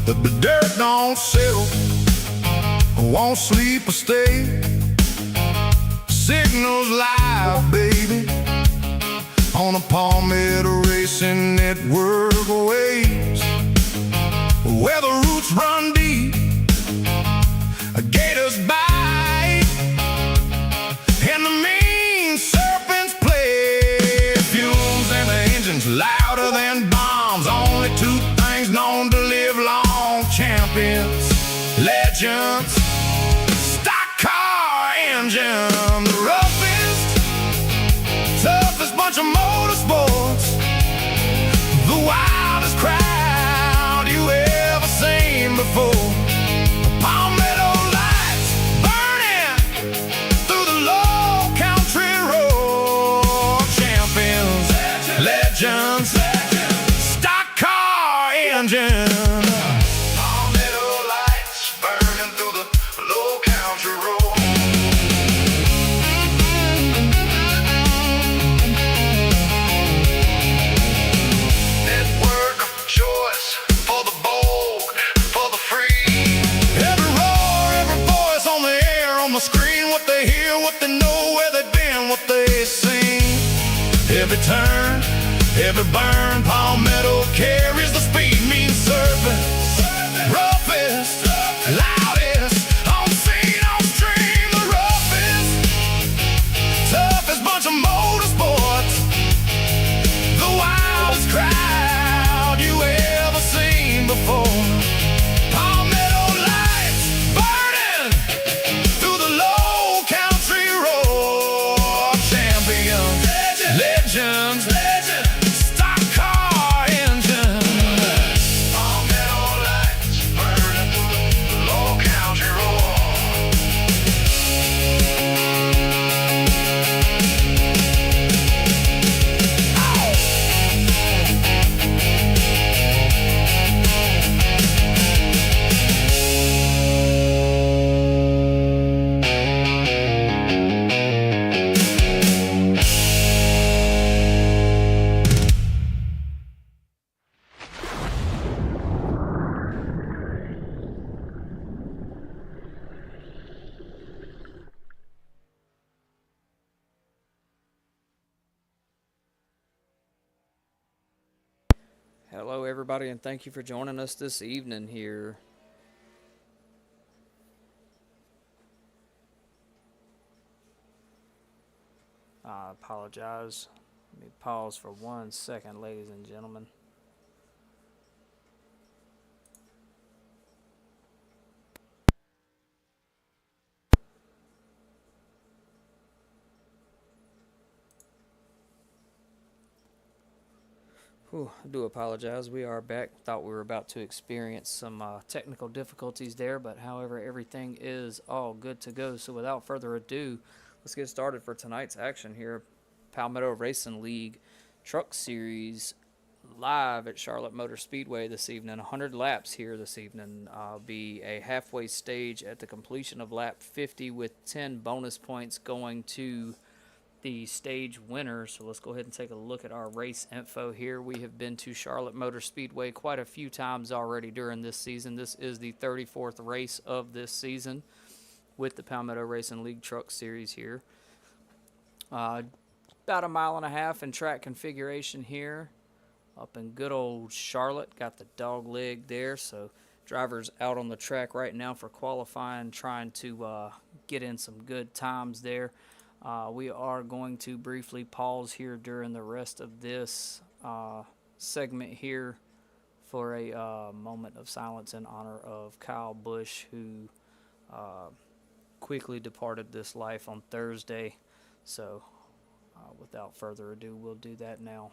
The dirt don't settle, won't sleep or stay. Signals live, baby, on a Palmetto Racing Network waves, where the roots run deep, gators bite, and the mean serpents play. Fumes and the engines louder than bombs. Only two things known to live long: champions, legends, stock car engine. The roughest, toughest bunch of motorsports, the wildest crowd you ever seen before. Palmetto lights burning through the low country road. Champions, legends, stock car engine. Palmetto lights burning through the low country road. Network of choice for the bold, for the free. Every roar, every voice on the air, on the screen. What they hear, what they know, where they've been, what they seen. Every turn, every burn, Palmetto carries the speed. Mean serpents, roughest, loudest, on scene, on stream. The roughest, toughest bunch of motorsports, the wildest crowd you ever seen before. Palmetto lights burning through the low country road. Champions, legends, stock car engine. Palmetto lights burning through the low country road. Hello, everybody, and thank you for joining us this evening here. I apologize. Let me pause for 1 second, ladies and gentlemen. Whew, I do apologize. We are back. Thought we were about to experience some technical difficulties there, but however, everything is all good to go. So without further ado, let's get started for tonight's action here. Palmetto Racing League Truck Series live at Charlotte Motor Speedway this evening. 100 laps here this evening. Be a halfway stage at the completion of lap 50 with 10 bonus points going to the stage winner. So let's go ahead and take a look at our race info here. We have been to Charlotte Motor Speedway quite a few times already during this season. This is the 34th race of this season with the Palmetto Racing League Truck Series here. About 1.5 miles in track configuration here up in good old Charlotte. Got the dog leg there, so drivers out on the track right now for qualifying, trying to get in some good times there. We are going to briefly pause here during the rest of this segment here for a moment of silence in honor of Kyle Busch, who quickly departed this life on Thursday. So without further ado, we'll do that now.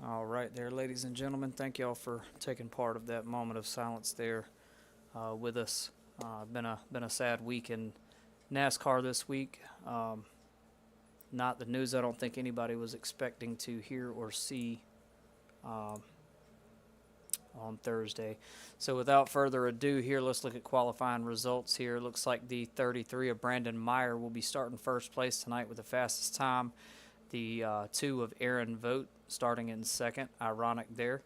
All right, there, ladies and gentlemen, thank y'all for taking part of that moment of silence there with us. Been a sad week in NASCAR this week. Not the news I don't think anybody was expecting to hear or see on Thursday. So without further ado here, let's look at qualifying results here. Looks like the 33 of Brandon Meyer will be starting first place tonight with the fastest time. The 2 of Aaron Vogt starting in second. Ironic there.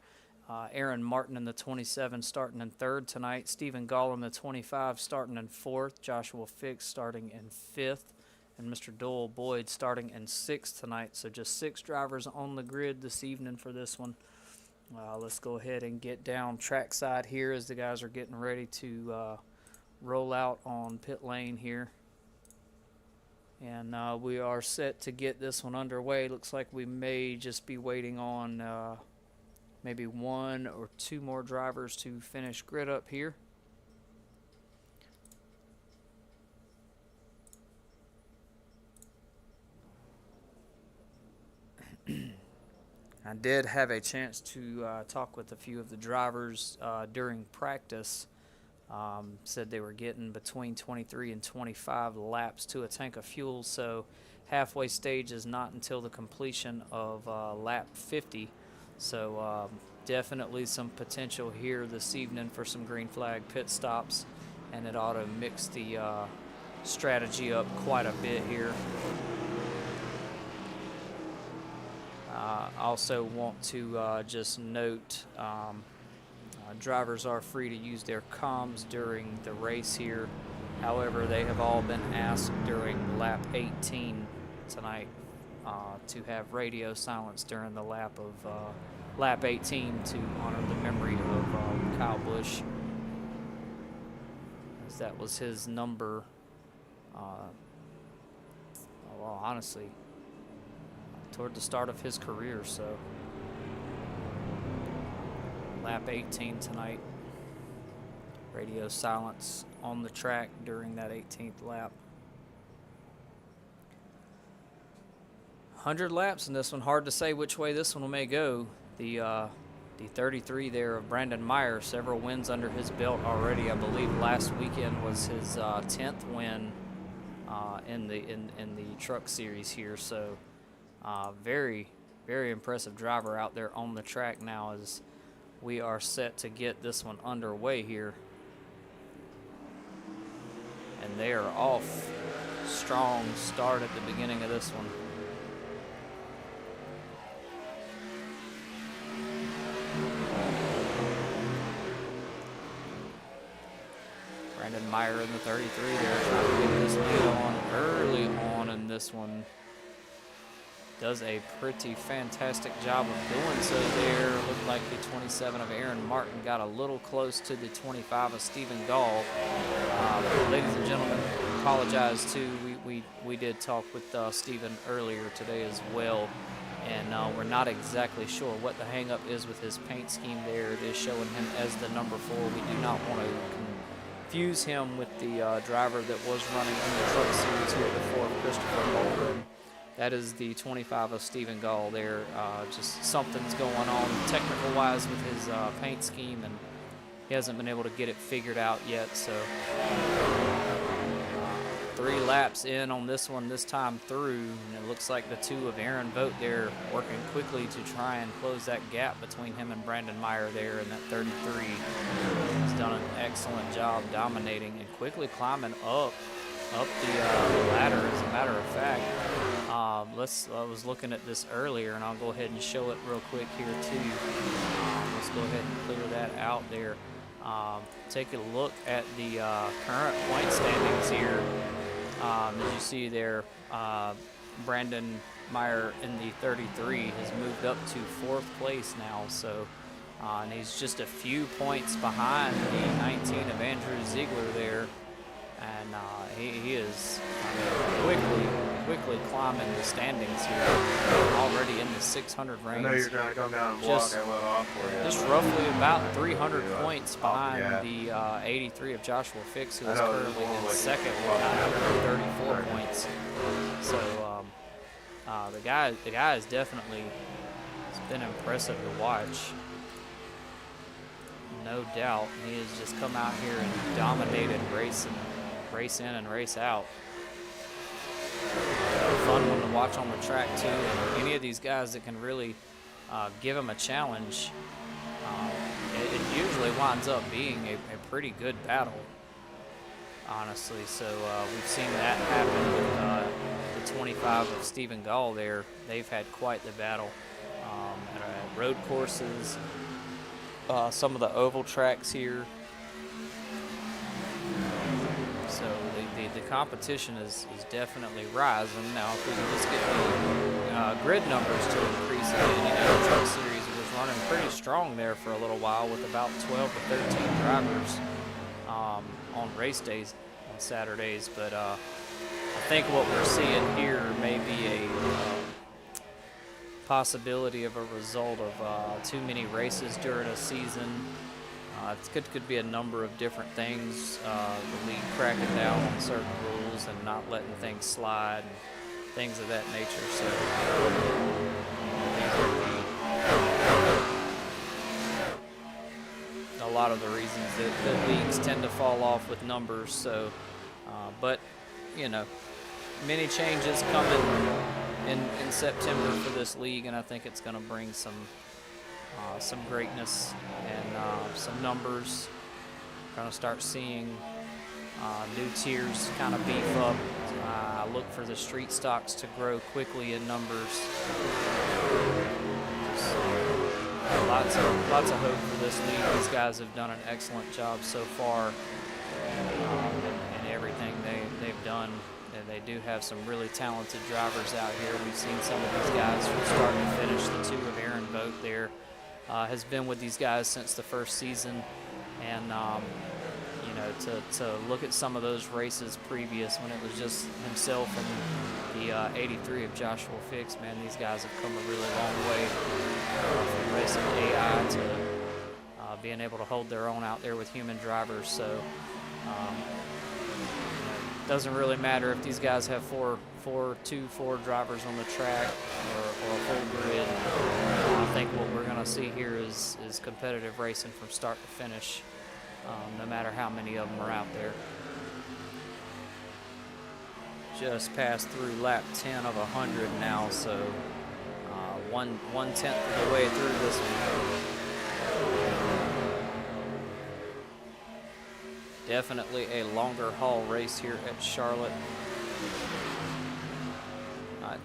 Aaron Martin in the 27 starting in third tonight. Stephen Gall in the 25 starting in fourth. Joshua Fix starting in fifth. And Mr. Doyle Boyd starting in sixth tonight. So just 6 drivers on the grid this evening for this one. Let's go ahead and get down trackside here as the guys are getting ready to roll out on pit lane here. And we are set to get this one underway. Looks like we may just be waiting on maybe 1 or 2 more drivers to finish grid up here. I did have a chance to talk with a few of the drivers during practice. Said they were getting between 23 and 25 laps to a tank of fuel, so halfway stage is not until the completion of lap 50. So definitely some potential here this evening for some green flag pit stops, and it ought to mix the strategy up quite a bit here. Also want to just note drivers are free to use their comms during the race here. However, they have all been asked during lap 18 tonight to have radio silence during the lap of lap 18 to honor the memory of Kyle Busch, as that was his number. Well, honestly, toward the start of his career. So lap 18 tonight, radio silence on the track during that 18th lap. 100 laps in this one. Hard to say which way this one may go. The 33 there of Brandon Meyer, several wins under his belt already. I believe last weekend was his 10th win in the truck series here. So very, very impressive driver out there on the track now as we are set to get this one underway here. And they are off. Strong start at the beginning of this one. Brandon Meyer in the 33 there, trying to get this lead on early on in this one. Does a pretty fantastic job of doing so there. Looked like the 27 of Aaron Martin got a little close to the 25 of Stephen Gall. Ladies and gentlemen, apologize too. We did talk with Stephen earlier today as well, and we're not exactly sure what the hang-up is with his paint scheme there. It is showing him as the number 4. We do not want to confuse him with the driver that was running in the truck series here before, Christopher Holden. That is the 25 of Stephen Gall there. Just something's going on technical-wise with his paint scheme, and he hasn't been able to get it figured out yet. So 3 laps in on this one this time through, and it looks like the 2 of Aaron Vogt there working quickly to try and close that gap between him and Brandon Meyer there in that 33. He's done an excellent job dominating and quickly climbing up the ladder, as a matter of fact. I was looking at this earlier, and I'll go ahead and show it real quick here too. Let's go ahead and clear that out there. Take a look at the current point standings here. As you see there, Brandon Meyer in the 33 has moved up to 4th place now. So, and he's just a few points behind the 19 of Andrew Ziegler there. And he is quickly climbing the standings here, already in the 600 range. I know you're trying to come down and block that one off for you. Just roughly about 300 points behind the 83 of Joshua Fix, who is currently in second with 934 points. So the guy is definitely It's been impressive to watch. No doubt. He has just come out here and dominated race in and race out. A fun one to watch on the track too. And any of these guys that can really give him a challenge, it usually winds up being a pretty good battle, honestly. So we've seen that happen with the 25 of Stephen Gall there. They've had quite the battle at road courses, some of the oval tracks here. So the competition is definitely rising. Now, if we can just get the grid numbers to increase again, you know, the Truck Series was running pretty strong there for a little while with about 12 to 13 drivers on race days on Saturdays. But I think what we're seeing here may be a possibility of a result of too many races during a season. It could be a number of different things. The league cracking down on certain rules and not letting things slide and things of that nature. So a lot of the reasons that leagues tend to fall off with numbers. So, but you know, many changes coming in September for this league, and I think it's going to bring some greatness and some numbers. Going to start seeing new tiers kind of beef up. Look for the street stocks to grow quickly in numbers. Lots of hope for this league. These guys have done an excellent job so far in everything they've done. And they do have some really talented drivers out here. We've seen some of these guys from start to finish. The two of Aaron Vogt there has been with these guys since the first season. And, you know, to look at some of those races previous when it was just himself and the 83 of Joshua Fix, man, these guys have come a really long way from racing AI to being able to hold their own out there with human drivers. So, doesn't really matter if these guys have four drivers on the track or a full grid. I think what we're going to see here is competitive racing from start to finish, no matter how many of them are out there. Just passed through lap 10 of 100 now, so 1/10 of the way through this one. Definitely a longer haul race here at Charlotte.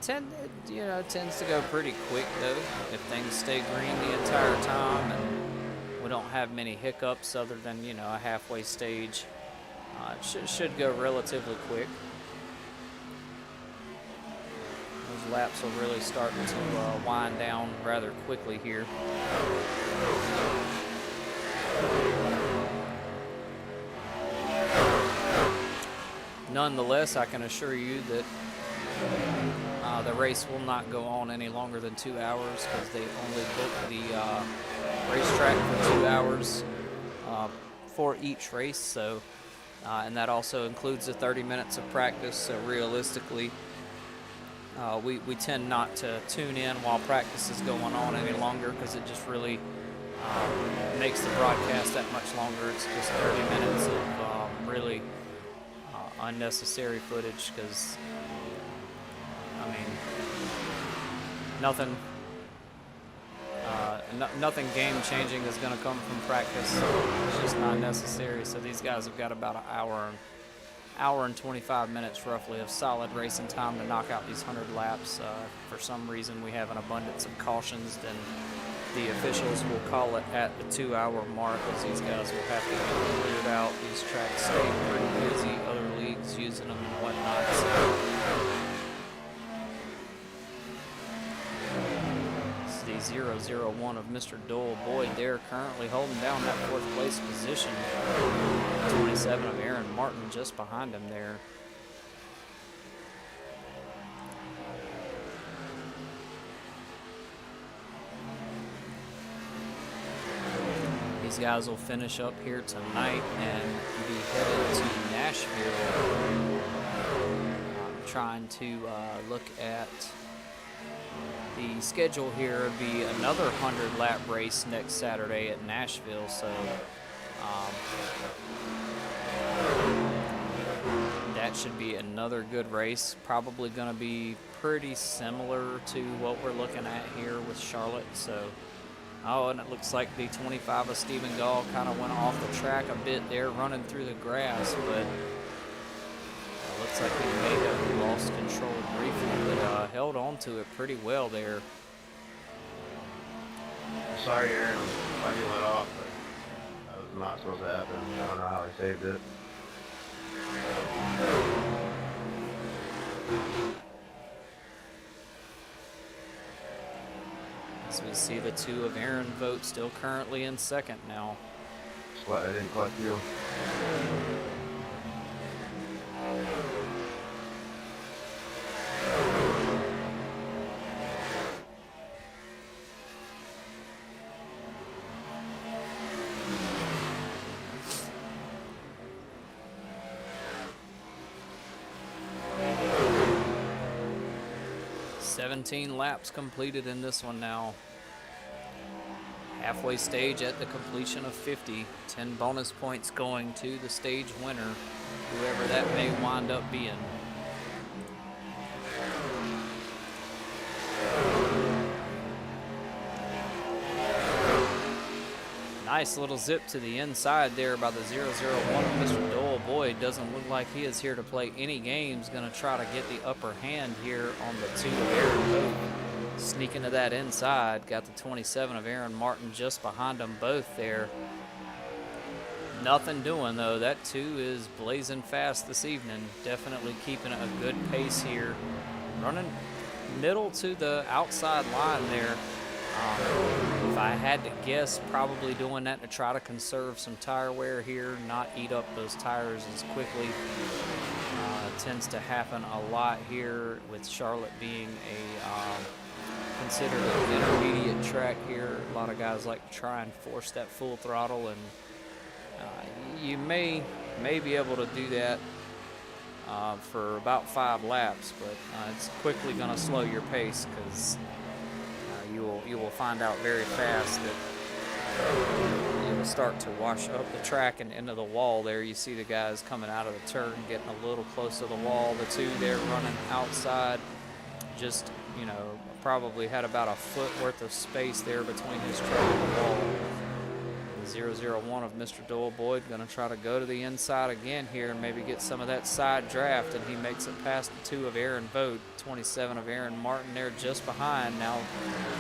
Tends to go pretty quick though if things stay green the entire time and we don't have many hiccups other than, you know, a halfway stage. It should go relatively quick. Those laps will really start to wind down rather quickly here. Nonetheless, I can assure you that the race will not go on any longer than 2 hours because they only booked the racetrack for 2 hours for each race. So, and that also includes the 30 minutes of practice. So realistically, we tend not to tune in while practice is going on any longer because it just really makes the broadcast that much longer. It's just 30 minutes of really unnecessary footage because, I mean, nothing game-changing is going to come from practice. It's just not necessary. So these guys have got about an hour and 25 minutes roughly of solid racing time to knock out these 100 laps. For some reason, we have an abundance of cautions, then the officials will call it at the 2 hour mark as these guys will have to get cleared out. These tracks stay pretty busy, other leagues using them and whatnot. So it's the 001 of Mr. Doyle Boyd there currently holding down that fourth place position. 27 of Aaron Martin just behind him there. These guys will finish up here tonight and be headed to Nashville, trying to look at the schedule here would be another 100 lap race next Saturday at Nashville. So that should be another good race. Probably going to be pretty similar to what we're looking at here with Charlotte. So, oh, and it looks like the 25 of Stephen Gall kind of went off the track a bit there, running through the grass, but it looks like he may have lost control briefly, but held on to it pretty well there. Sorry, Aaron, why you let off, but that was not supposed to happen. I don't know how he saved it. As we see the two of Aaron Vogt still currently in second now. I didn't clutch you. 17 laps completed in this one now. Halfway stage at the completion of 50. 10 bonus points going to the stage winner, whoever that may wind up being. Nice little zip to the inside there by the 001 of Mr. Doyle. Boy, doesn't look like he is here to play any games. Going to try to get the upper hand here on the 2 of Aaron Vogt. Sneaking to that inside. Got the 27 of Aaron Martin just behind them both there. Nothing doing, though. That 2 is blazing fast this evening. Definitely keeping a good pace here. Running middle to the outside line there. If I had to guess, probably doing that to try to conserve some tire wear here, not eat up those tires as quickly. Tends to happen a lot here with Charlotte being a considered an intermediate track here. A lot of guys like to try and force that full throttle, and you may be able to do that for about 5 laps, but it's quickly going to slow your pace because you will find out very fast that you'll start to wash up the track and into the wall there. You see the guys coming out of the turn, getting a little close to the wall. The 2 there running outside, just, you know, probably had about a foot worth of space there between his truck and the wall. The 001 of Mr. Doyle Boyd going to try to go to the inside again here and maybe get some of that side draft, and he makes it past the 2 of Aaron Vogt. 27 of Aaron Martin there just behind. Now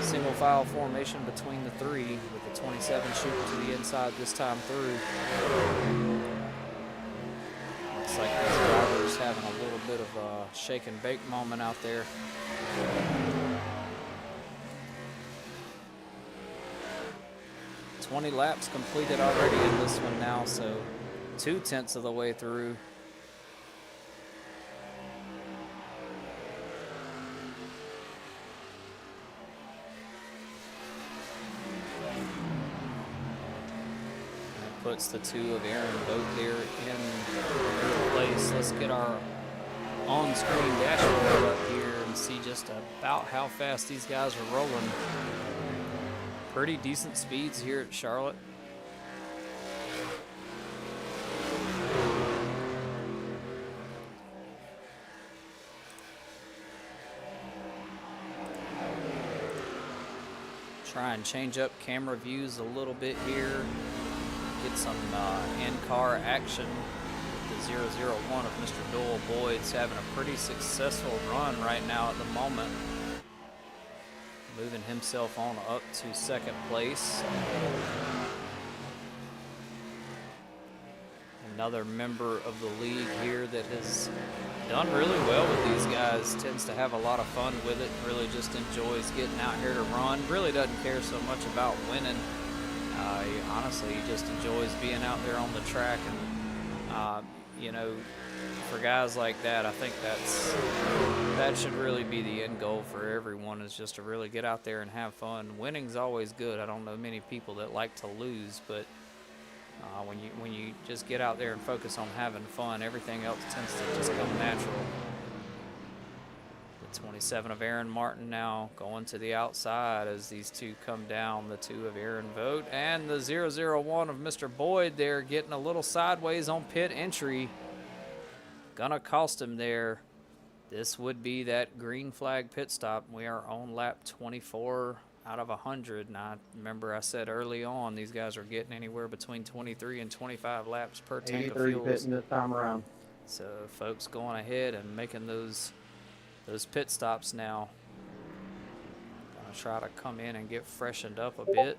single file formation between the 3 with the 27 shooting to the inside this time through. Looks like this driver's having a little bit of a shake and bake moment out there. "20 laps completed already in this one now, so 2/10 of the way through. That puts the 2 of Aaron Vogt there in third place. Let's get our on-screen dashboard up here and see just about how fast these guys are rolling. Pretty decent speeds here at Charlotte. Try and change up camera views a little bit here. Get some in-car action. The 001 of Mr. Doyle Boyd's having a pretty successful run right now at the moment. Moving himself on up to second place. Another member of the league here that has done really well with these guys. Tends to have a lot of fun with it. Really just enjoys getting out here to run. Really doesn't care so much about winning. Honestly, he just enjoys being out there on the track. And, you know, for guys like that, I think that should really be the end goal for everyone, is just to really get out there and have fun. Winning's always good. I don't know many people that like to lose, but when you just get out there and focus on having fun, everything else tends to just come natural. 27 of Aaron Martin now going to the outside as these two come down, the 2 of Aaron Vogt, and the 001 of Mr. Boyd there getting a little sideways on pit entry. Gonna cost him there. This would be that green flag pit stop. We are on lap 24 out of 100. And I remember I said early on, these guys are getting anywhere between 23 and 25 laps per tank of 83 fuels. pitting this time around. So folks going ahead and making those pit stops now. Gonna try to come in and get freshened up a bit.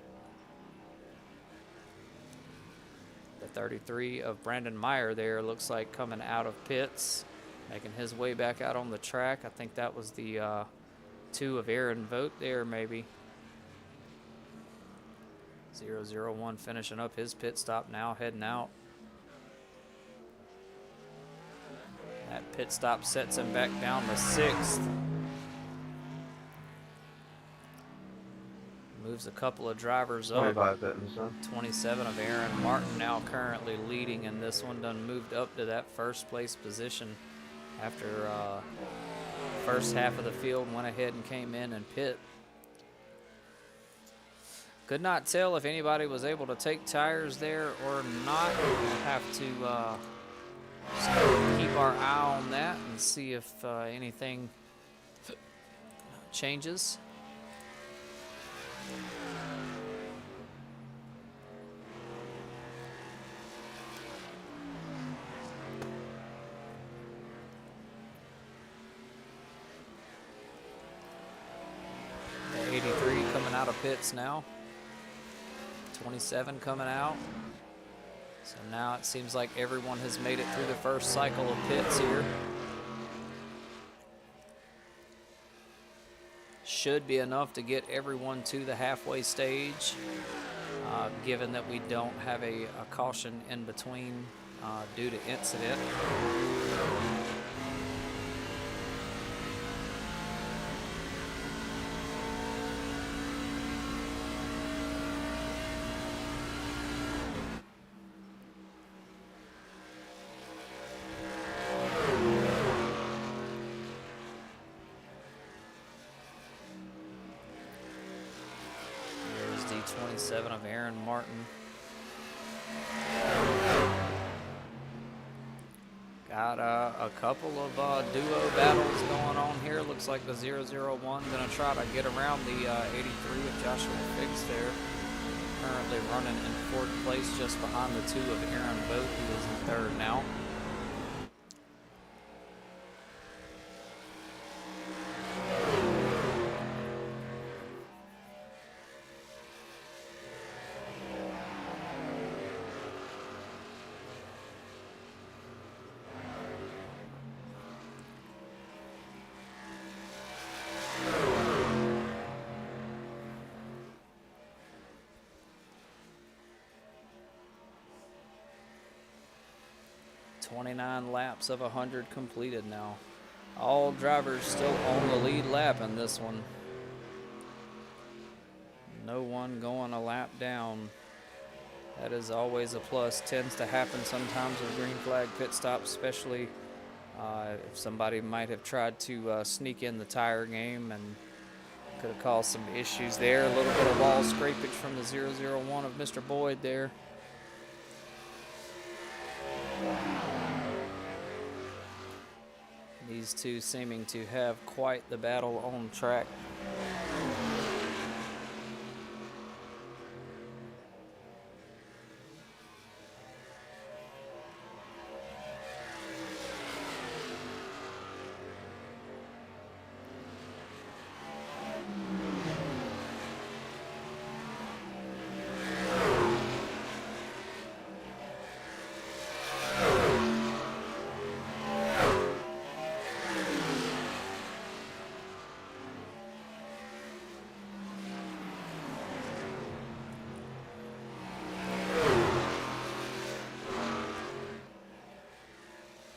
The 33 of Brandon Meyer there looks like coming out of pits, making his way back out on the track. I think that was the 2 of Aaron Vogt there maybe. 001 finishing up his pit stop now, heading out. That pit stop sets him back down to 6th. Moves a couple of drivers up. 25 pitting, son. 27 of Aaron Martin now currently leading in this one. Done moved up to that first place position after first half of the field went ahead and came in and pit. Could not tell if anybody was able to take tires there or not. We'll have to just keep our eye on that and see if anything changes. The 83 coming out of pits now. 27 coming out. So now it seems like everyone has made it through the first cycle of pits here. Should be enough to get everyone to the halfway stage, given that we don't have a caution in between due to incident. There's the 27 of Aaron Martin. Got a couple of duo battles going on here. Looks like the 001 gonna try to get around the 83 of Joshua Fix there. Currently running in 4th place just behind the 2 of Aaron Vogt, who is in 3rd now. .29 laps of 100 completed now. All drivers still on the lead lap in this one. No one going a lap down. That is always a plus. Tends to happen sometimes with green flag pit stops, especially if somebody might have tried to sneak in the tire game and could have caused some issues there. A little bit of wall scrapage from the 001 of Mr. Boyd there. These two seeming to have quite the battle on track.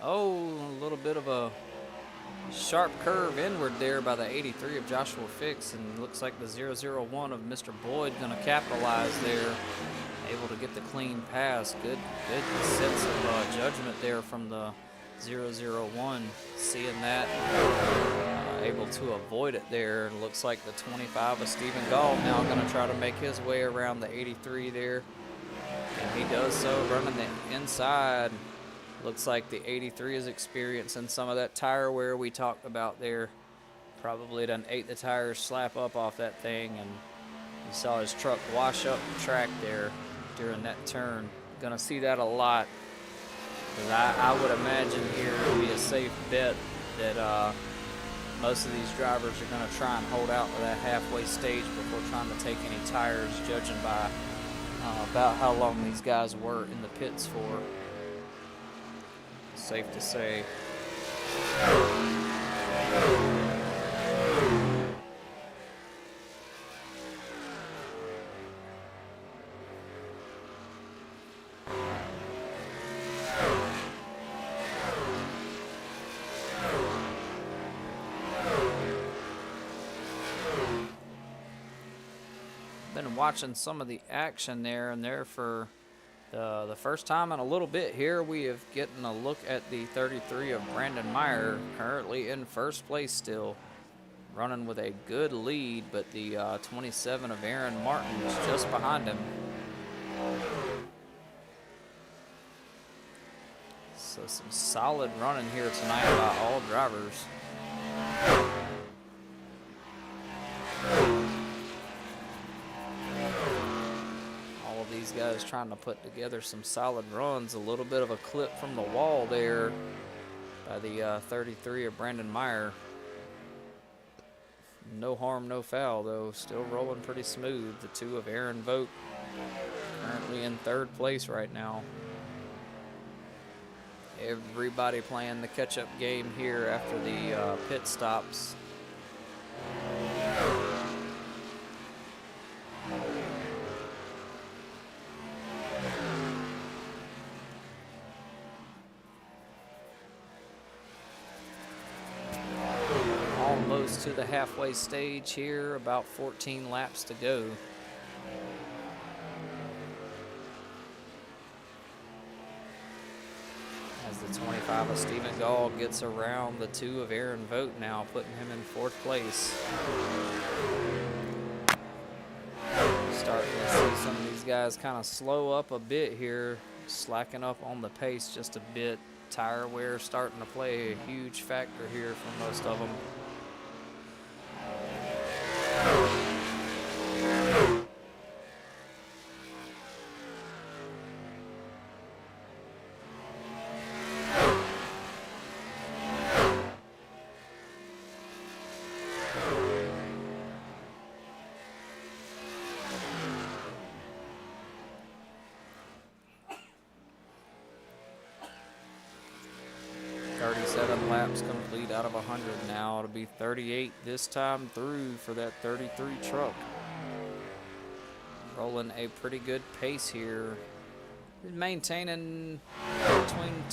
Oh, a little bit of a sharp curve inward there by the 83 of Joshua Fix, and looks like the 001 of Mr. Boyd going to capitalize there, able to get the clean pass. Good sense of judgment there from the 001, seeing that able to avoid it there. And looks like the 25 of Stephen Gall now going to try to make his way around the 83 there. And he does so, running the inside. Looks like the 83 is experiencing some of that tire wear we talked about there. Probably done ate the tires slap up off that thing, and you saw his truck wash up the track there during that turn. Gonna see that a lot, because I would imagine here it would be a safe bet that most of these drivers are gonna try and hold out to that halfway stage before trying to take any tires, judging by about how long these guys were in the pits for. Safe to say. Been watching some of the action there, and there for the first time in a little bit here, we have getting a look at the 33 of Brandon Meyer, currently in first place still, running with a good lead, but the 27 of Aaron Martin is just behind him. So some solid running here tonight by all drivers. These guys trying to put together some solid runs. A little bit of a clip from the wall there by the 33 of Brandon Meyer. No harm, no foul, though. Still rolling pretty smooth. The 2 of Aaron Vogt currently in third place right now. Everybody playing the catch-up game here after the pit stops. Almost to the halfway stage here, about 14 laps to go. As the 25 of Stephen Gall gets around the 2 of Aaron Vogt now, putting him in fourth place. Starting to see some of these guys kind of slow up a bit here, slacking up on the pace just a bit. Tire wear starting to play a huge factor here for most of them. Laps complete out of 100 now. It'll be 38 this time through for that 33 truck. Rolling a pretty good pace here. Maintaining between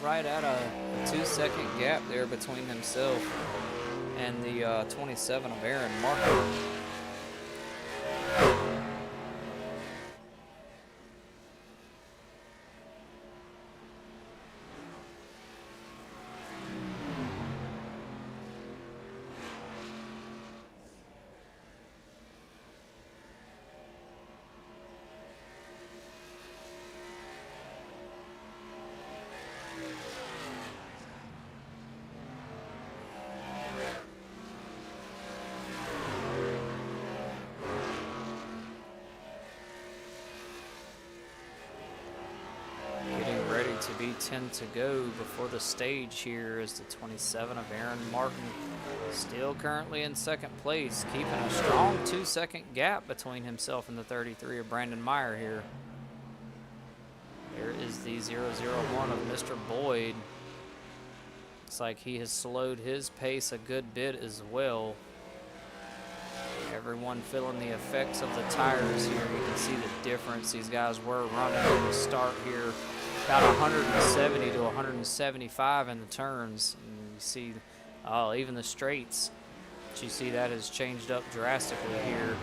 right at a 2-second gap there between himself and the 27 of Aaron Martin. To be 10 to go before the stage here is the 27 of Aaron Martin, still currently in second place, keeping a strong 2-second gap between himself and the 33 of Brandon Meyer here. There is the 001 of Mr. Boyd. Looks like he has slowed his pace a good bit as well. Everyone feeling the effects of the tires here. You can see the difference. These guys were running at the start here about 170 to 175 in the turns. And you see even the straights, but you see that has changed up drastically here.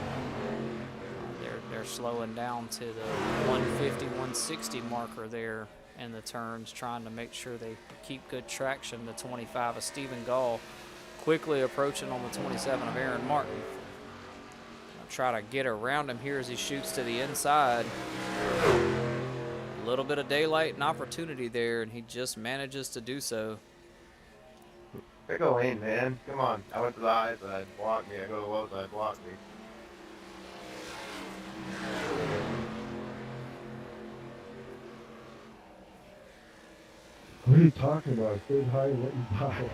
They're slowing down to the 150, 160 marker there in the turns, trying to make sure they keep good traction. The 25 of Stephen Gall quickly approaching on the 27 of Aaron Martin. I'll try to get around him here as he shoots to the inside. A little bit of daylight and opportunity there, and he just manages to do so. Pick a lane, man. Come on. I went to the high side. Block me. I go to the low side. Block me. What are you talking about? Stayed high and went and by.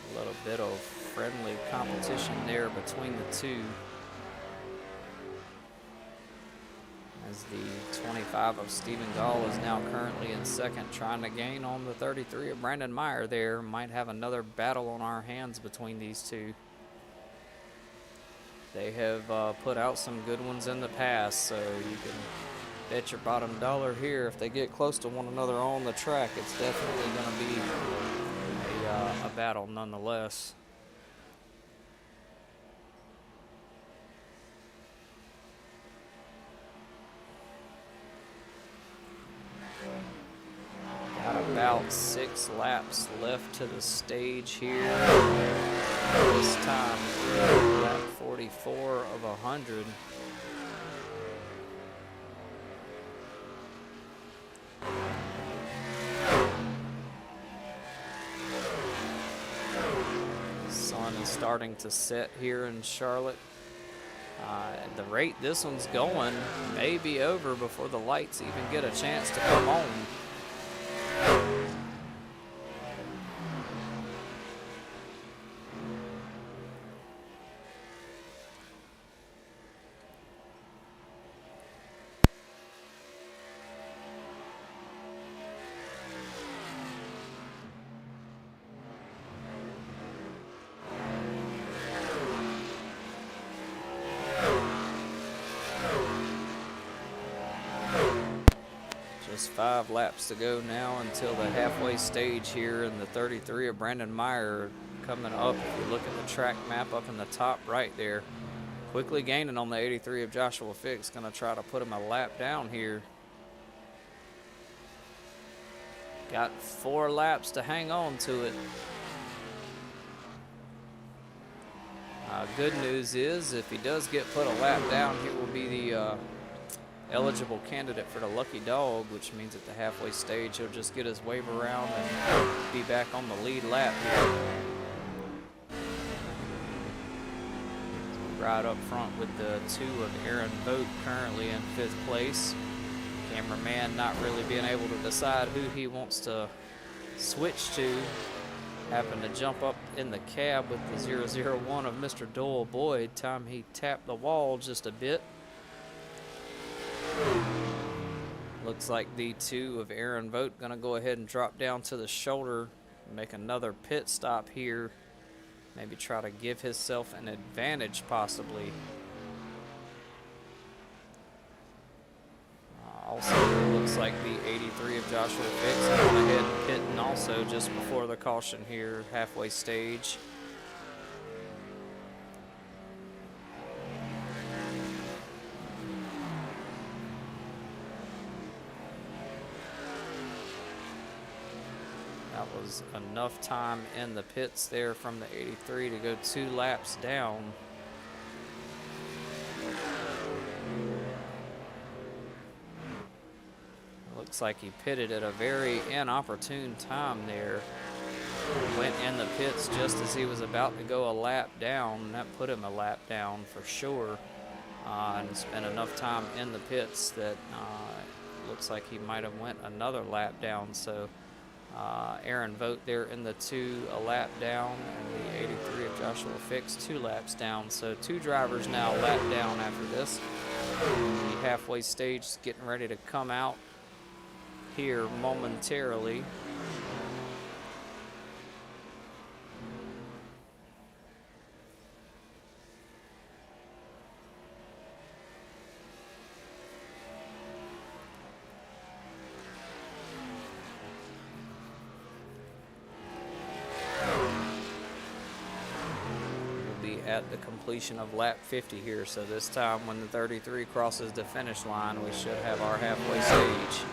A little bit of friendly competition there between the two. As the 25 of Stephen Gall is now currently in second, trying to gain on the 33 of Brandon Meyer there. Might have another battle on our hands between these two. They have put out some good ones in the past, so you can bet your bottom dollar here. If they get close to one another on the track, it's definitely going to be a battle nonetheless. Got about 6 laps left to the stage here. This time, lap 44 of 100. Sun is starting to set here in Charlotte. At the rate this one's going, may be over before the lights even get a chance to come on. Just 5 laps to go now until the halfway stage here, and the 33 of Brandon Meyer coming up. If you look at the track map up in the top right there, quickly gaining on the 83 of Joshua Fix. Going to try to put him a lap down here. Got 4 laps to hang on to it. Good news is, if he does get put a lap down, he will be the eligible candidate for the lucky dog, which means at the halfway stage he'll just get his wave around and be back on the lead lap here. Right up front with the 2 of Aaron Vogt currently in 5th place. Cameraman not really being able to decide who he wants to switch to. Happened to jump up in the cab with the 001 of Mr. Doyle Boyd. Time he tapped the wall just a bit. Looks like the 2 of Aaron Vogt going to go ahead and drop down to the shoulder, make another pit stop here. Maybe try to give himself an advantage possibly. Also, it looks like the 83 of Joshua Fix going ahead and pitting also just before the caution here, halfway stage. That was enough time in the pits there from the 83 to go 2 laps down. Looks like he pitted at a very inopportune time there. Went in the pits just as he was about to go a lap down. That put him a lap down for sure. And spent enough time in the pits that looks like he might have went another lap down. So Aaron Vogt there in the 2, a lap down, and the 83 of Joshua Fix 2 laps down. So 2 drivers now lap down after this. The halfway stage is getting ready to come out here momentarily. at the completion of lap 50 here. So this time when the 33 crosses the finish line, we should have our halfway stage.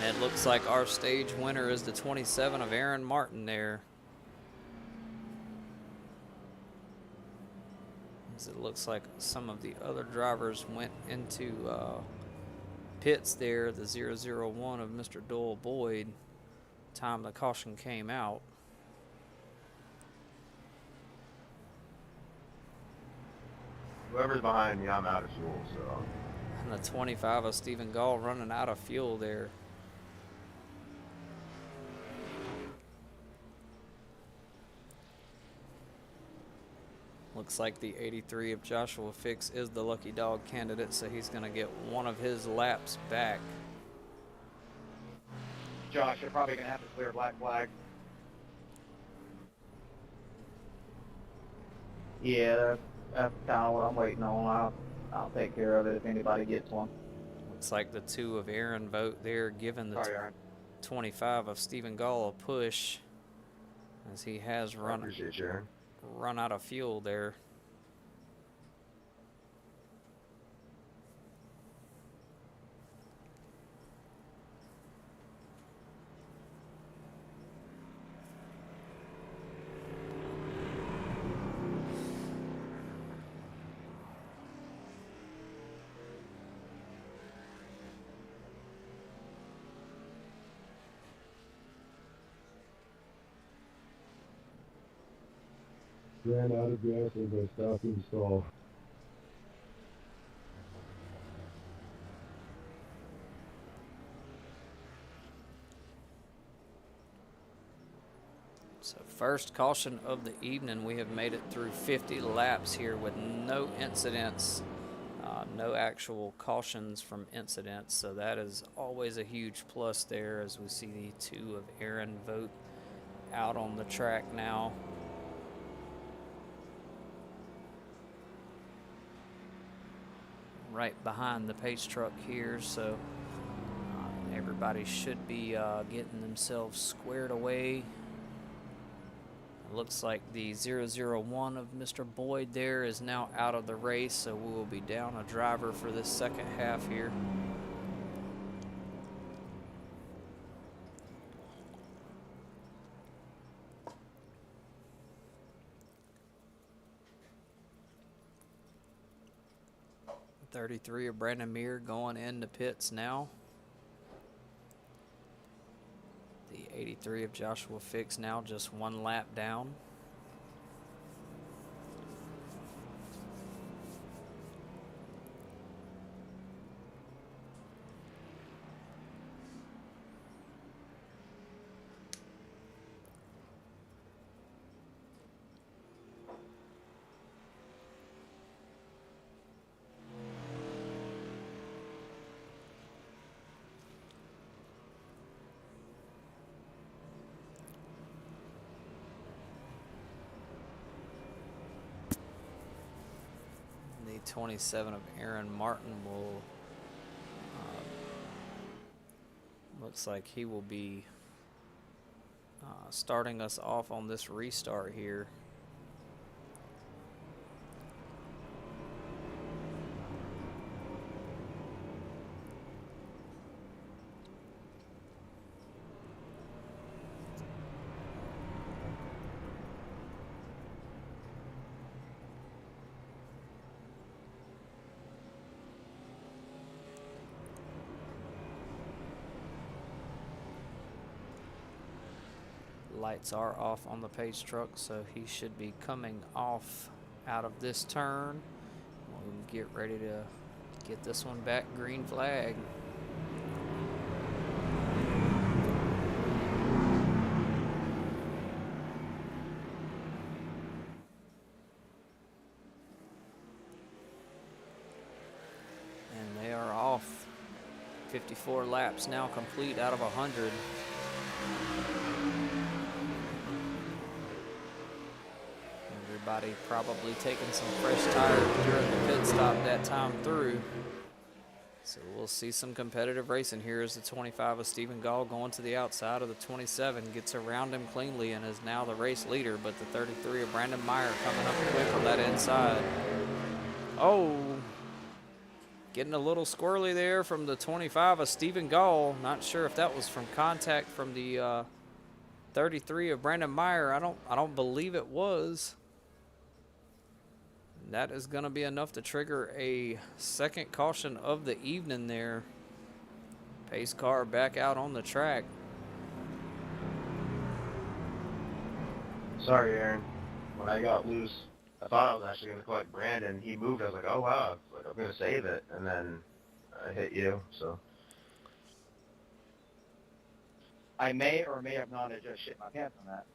And it looks like our stage winner is the 27 of Aaron Martin there. As it looks like some of the other drivers went into pits there. The 001 of Mr. Doyle Boyd, time the caution came out. Whoever's behind me, I'm out of fuel, so. And the 25 of Stephen Gall running out of fuel there. Looks like the 83 of Joshua Fix is the lucky dog candidate, so he's going to get one of his laps back. Josh, you're probably going to have to clear black flag. Yeah, that's kind of what I'm waiting on. I'll take care of it if anybody gets one. Looks like the 2 of Aaron Vogt there giving the Sorry, Aaron. 25 of Stephen Gall a push, as he has I run appreciate you, Aaron. out of fuel there. Ran out of gas as I stopped and stalled. So first caution of the evening. We have made it through 50 laps here with no incidents, no actual cautions from incidents. So that is always a huge plus there, as we see the 2 of Aaron Vogt out on the track now. Right behind the pace truck here, so everybody should be getting themselves squared away. It looks like the 001 of Mr. Boyd there is now out of the race, so we will be down a driver for this second half here. .33 of Brandon Meir going into pits now. The 83 of Joshua Fix now just one lap down. The 27 of Aaron Martin will looks like he will be starting us off on this restart here. Lights are off on the pace truck, so he should be coming off out of this turn. We'll get ready to get this one back. Green flag. 54 laps now complete out of 100. Everybody probably taking some fresh tires during the pit stop that time through. So we'll see some competitive racing here as the 25 of Stephen Gall going to the outside of the 27, gets around him cleanly and is now the race leader, but the 33 of Brandon Meyer coming up quick on that inside. Oh, getting a little squirrely there from the 25 of Stephen Gall. Not sure if that was from contact from the 33 of Brandon Meyer. I don't believe it was. That is going to be enough to trigger a second caution of the evening there. Pace car back out on the track. Sorry, Aaron. When I got loose, I thought I was actually going to collect Brandon. He moved. I was like, oh, wow. Like, I'm going to save it. And then I hit you, so. I may or may have not have just shit my pants on that.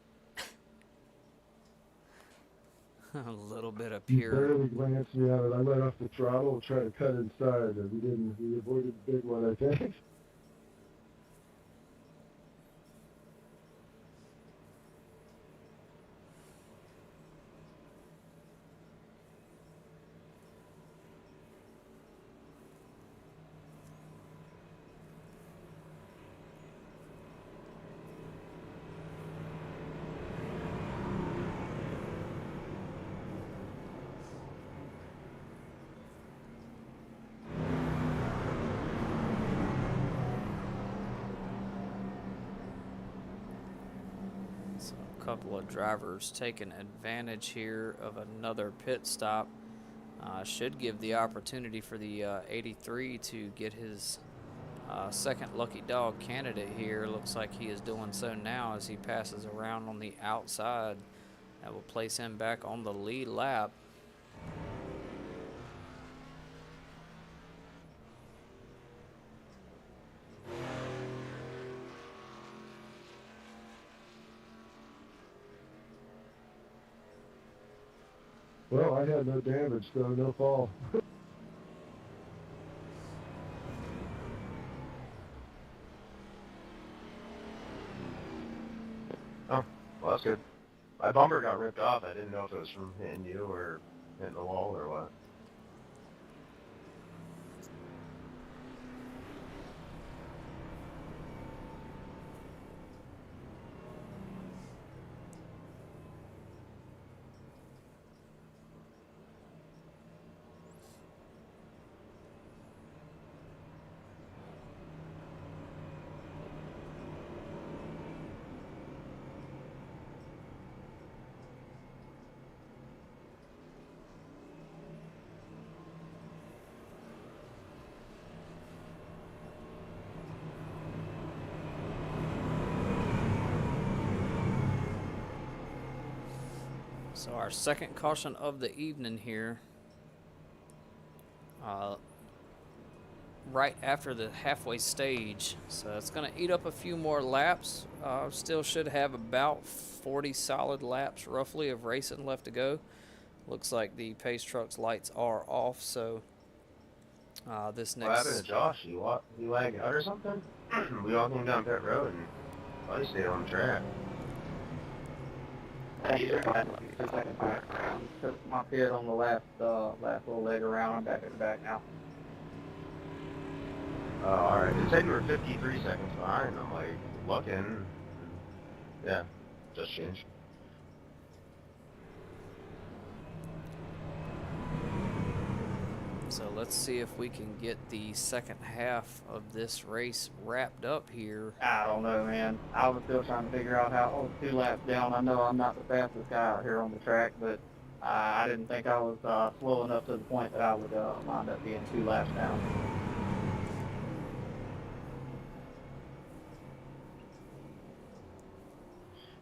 A little bit of He pure. barely glanced me out, and I let off the throttle and tried to cut inside, and he avoided the big one, I think. So a couple of drivers taking advantage here of another pit stop. Should give the opportunity for the 83 to get his second lucky dog candidate here. Looks like he is doing so now as he passes around on the outside. That will place him back on the lead lap. Well, I had no damage, so no fall. Oh, well, that's good. My bumper got ripped off. I didn't know if it was from hitting you or hitting the wall or what. So our second caution of the evening here. Right after the halfway stage. So it's going to eat up a few more laps. Still should have about 40 solid laps roughly of racing left to go. Looks like the Pace Truck's lights are off, so this What happened to next... Josh? You lagged out or something? We all came down pit road and Buddy stayed on the track. Took my pit on the last little leg around. I'm back at the back now. Oh, alright. It said you were 53 seconds behind. I'm like, looking. Yeah, just changed. So let's see if we can get the second half of this race wrapped up here. I don't know, man. I was still trying to figure out how 2 laps down. I know I'm not the fastest guy out here on the track, but I didn't think I was slow enough to the point that I would wind up being 2 laps down.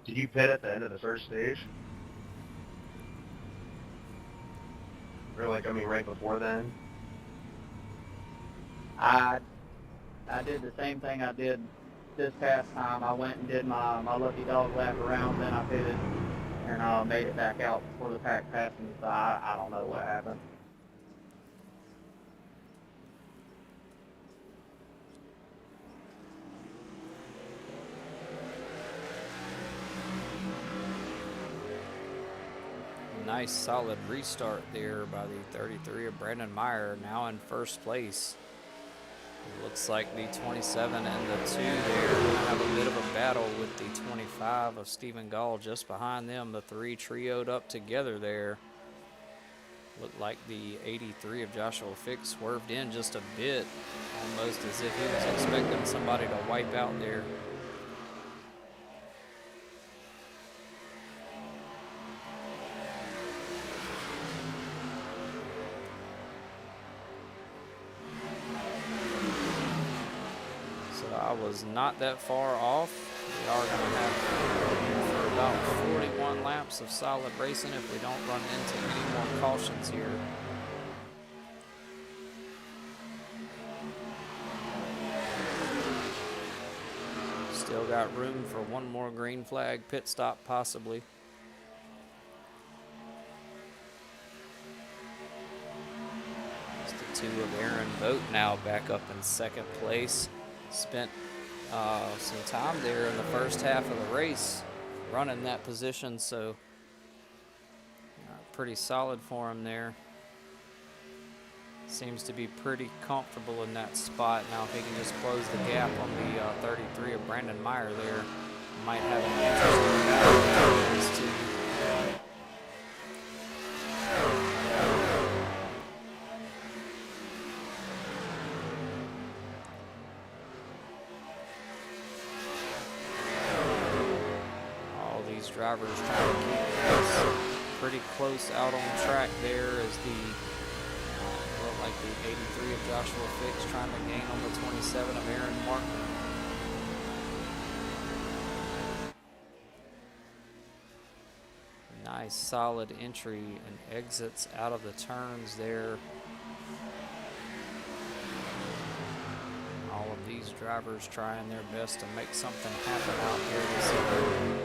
Did you pit at the end of the first stage? Or like, I mean, right before then? I did the same thing I did this past time. I went and did my lucky dog lap around, then I pitted and made it back out before the pack passed me, so I don't know what happened. Nice solid restart there by the 33 of Brandon Meyer, now in first place. It looks like the 27 and the 2 there gonna have a bit of a battle with the 25 of Stephen Gall just behind them. The 3 trioed up together there. Looked like the 83 of Joshua Fick swerved in just a bit, almost as if he was expecting somebody to wipe out there. So I was not that far off. We are going to have for about 41 laps of solid racing if we don't run into any more cautions here. Still got room for one more green flag pit stop possibly. It's the 2 of Aaron Vogt now back up in second place. Spent some time there in the first half of the race running that position, so pretty solid for him there. Seems to be pretty comfortable in that spot. Now if he can just close the gap on the 33 of Brandon Meyer there, might have an interesting battle between these two. Drivers trying to keep us pretty close out on track there as the look like the 83 of Joshua Fick trying to gain on the 27 of Aaron Martin. Nice solid entry and exits out of the turns there. All of these drivers trying their best to make something happen out here this evening.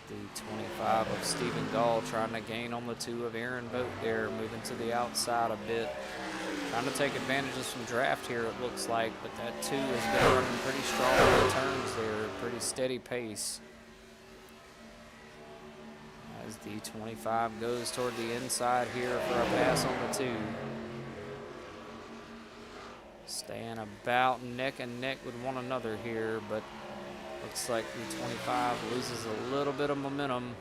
The 25 of Stephen Gall trying to gain on the 2 of Aaron Vogt there, moving to the outside a bit. Trying to take advantage of some draft here, it looks like, but that 2 has been running pretty strong in the turns there, pretty steady pace. As the 25 goes toward the inside here for a pass on the 2. Staying about neck and neck with one another here, but looks like the 25 loses a little bit of momentum.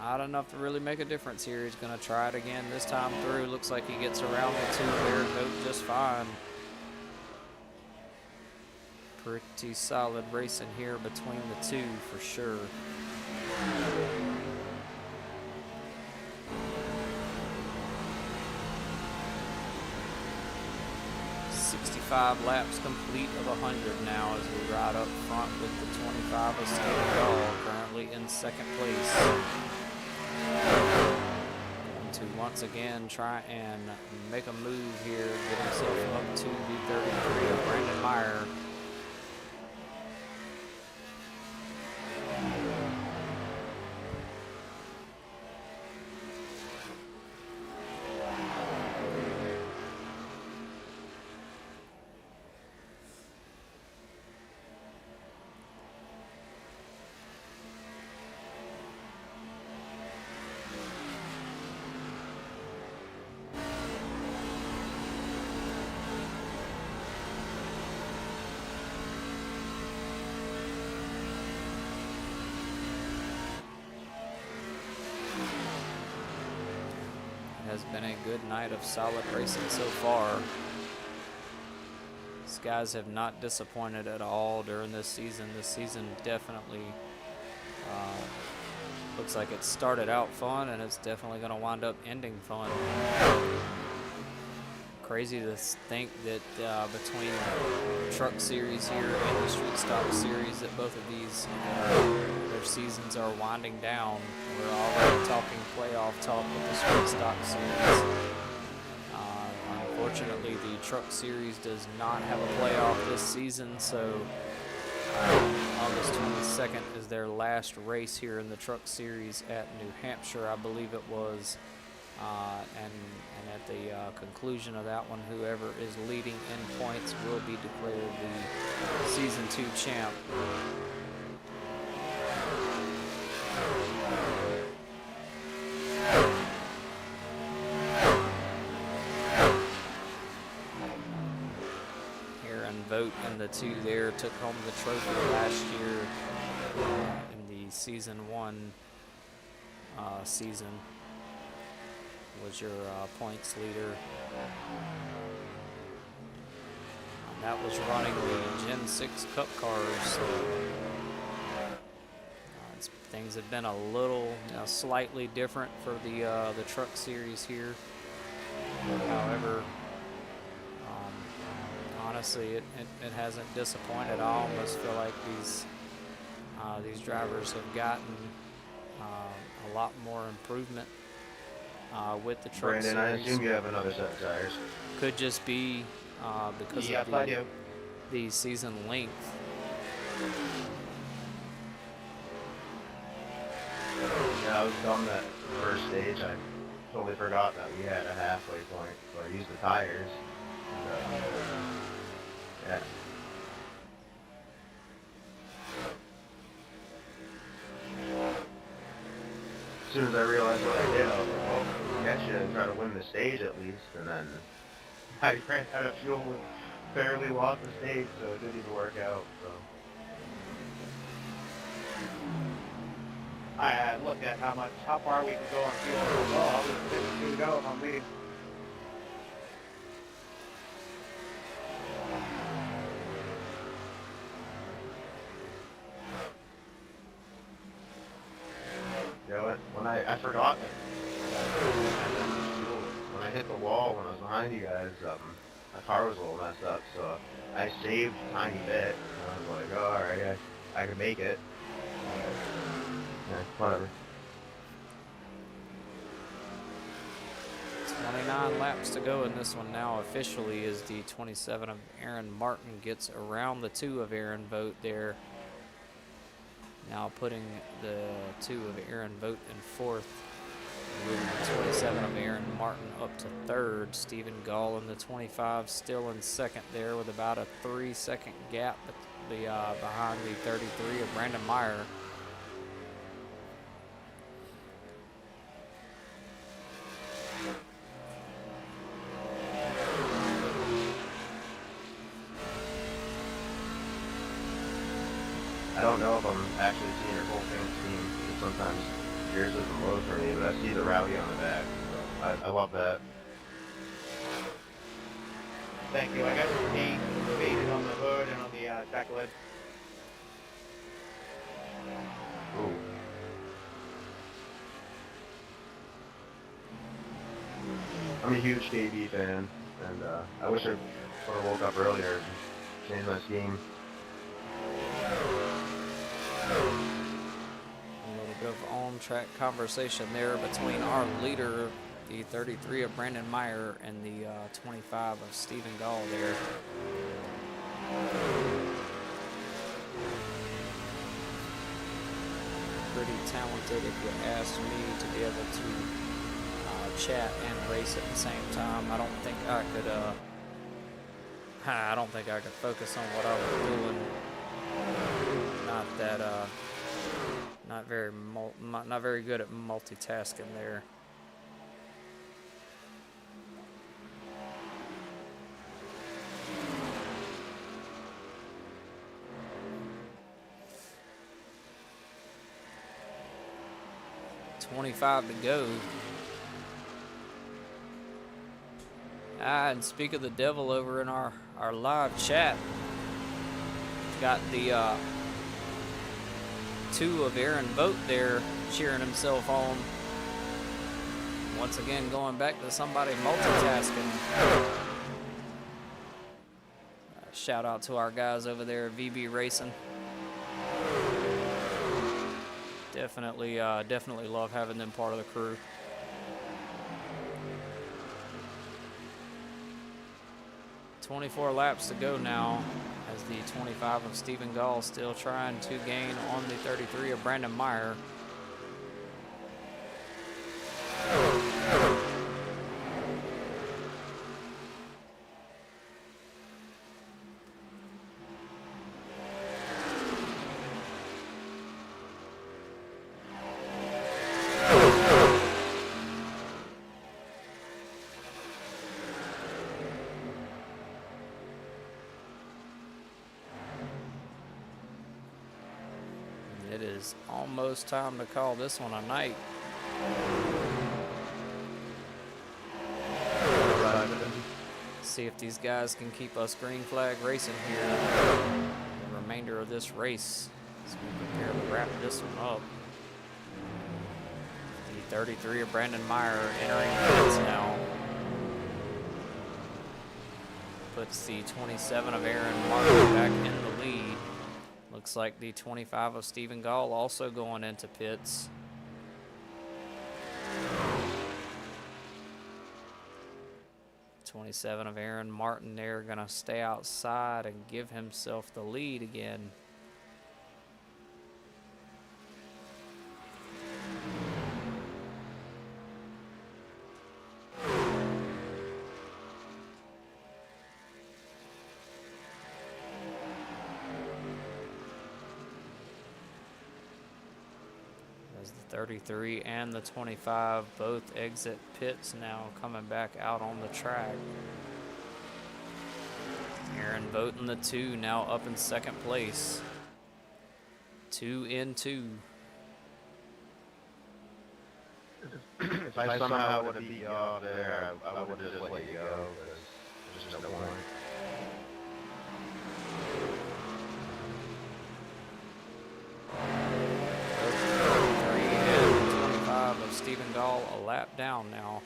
Not enough to really make a difference here. He's going to try it again this time through. Looks like he gets around the 2 there, Vogt just fine. Pretty solid racing here between the 2 for sure. Five laps complete of 100 now as we ride up front with the 25 of Stephen Gall, currently in second place. Going to once again try and make a move here, get himself up to the 33 of Brandon Meyer. Has been a good night of solid racing so far. These guys have not disappointed at all during this season. This season definitely looks like it started out fun and it's definitely going to wind up ending fun. Crazy to think that between the truck series here and the street stock series that both of these their seasons are winding down. We're already talking playoff talk with the street stock series. unfortunately, the Truck Series does not have a playoff this season, so August 22nd is their last race here in the Truck Series at New Hampshire, I believe it was. And at the conclusion of that one, whoever is leading in points will be declared the Season 2 champ. Aaron Vogt and the two there took home the trophy last year in the Season 1 season. Was your points leader. That was running the Gen 6 Cup cars. So, things have been a little, slightly different for the Truck Series here. However, honestly, it hasn't disappointed. I almost feel like these drivers have gotten a lot more improvement with the Truck Brandon, I Series. assume you have another set of tires. Could just be because Yes, of I do. the season length. Yeah, I was dumb that first stage. I totally forgot that we had a halfway point, so I used the tires. And, yeah. As soon as I realized what I did, I was like, well, catch it and try to win the stage at least. And then I ran out of fuel and barely lost the stage, so it didn't even work out. So. I had looked at how far we could go on fuel. Oh, I'll just 52 to go if I'm leading. You know what? When I forgot that. When I hit the wall when I was behind you guys, my car was a little messed up, so I saved a tiny bit. And I was like, oh, alright, I can make it. Yeah, whatever. 29 laps to go in this one now officially as the 27 of Aaron Martin gets around the 2 of Aaron Vogt there. Now putting the 2 of Aaron Vogt in 4th. Moving the 27 of Aaron Martin up to 3rd. Stephen Gall in the 25 still in 2nd there with about a 3-second gap behind the 33 of Brandon Meyer. I don't know if I'm actually seeing your whole thing team, because sometimes yours doesn't load for me, but I see the rally on the back, so I love that. Thank you. I got your name faded on the hood and on the back lid. Ooh. I'm a huge KB fan, and I wish I would have woke up earlier and changed my scheme. A little bit of on-track conversation there between our leader, the 33 of Brandon Meyer, and the 25 of Stephen Gall there. Pretty talented, if you ask me, to be able to chat and race at the same time. I don't think I could focus on what I was doing. Not very good at multitasking there. .25 to go. And speak of the devil over in our live chat. Got the 2 of Aaron Vogt there cheering himself on. Once again, going back to somebody multitasking. Shout out to our guys over there at VB Racing. Definitely love having them part of the crew. 24 laps to go now as the 25 of Stephen Gall still trying to gain on the 33 of Brandon Meyer. It is almost time to call this one a night. See if these guys can keep us green flag racing here the remainder of this race as we prepare to wrap this one up. The 33 of Brandon Meyer entering pits now. Puts the 27 of Aaron Martin back in the lead. Looks like the 25 of Stephen Gall also going into pits. '27 of Aaron Martin there gonna stay outside and give himself the lead again. As the 33 and the 25 both exit pits now, coming back out on the track. Aaron Vogt in the 2 now up in second place. 2 in 2. If I somehow would have beat you off there, I would have just let you go, because there's just no point. Of Stephen Gall a lap down now.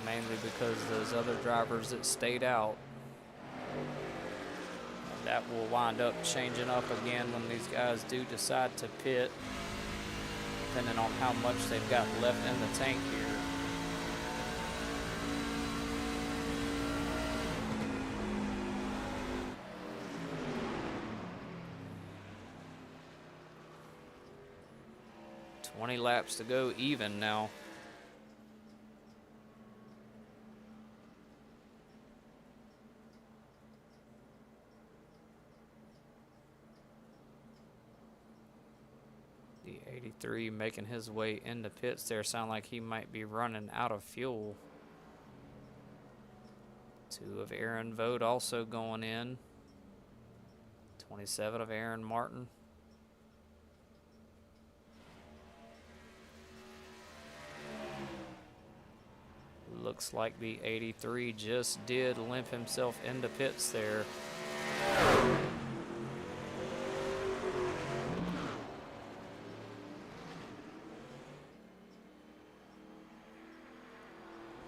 Mainly because those other drivers that stayed out. That will wind up changing up again when these guys do decide to pit, depending on how much they've got left in the tank here. $20 laps to go even now. The 83 making his way into pits there. Sound like he might be running out of fuel. 2 of Aaron Vogt also going in. 27 of Aaron Martin. Looks like the 83 just did limp himself into pits there.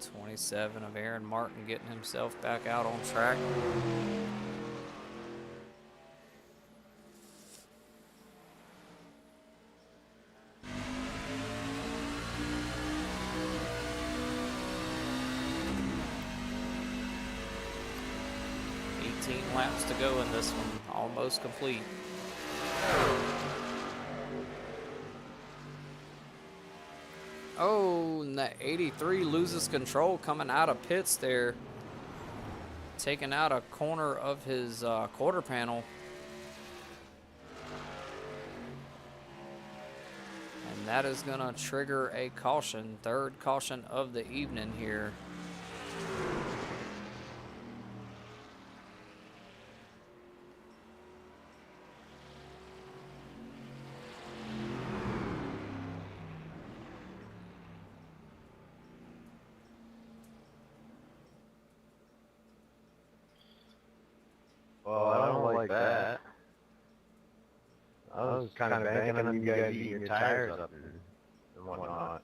'27 of Aaron Martin getting himself back out on track. Laps to go in this one, almost complete. Oh, and that 83 loses control coming out of pits there, taking out a corner of his quarter panel. And that is gonna trigger a caution, third caution of the evening here. Well, I don't like that. I was kind of banking on you guys eating your tires up and whatnot.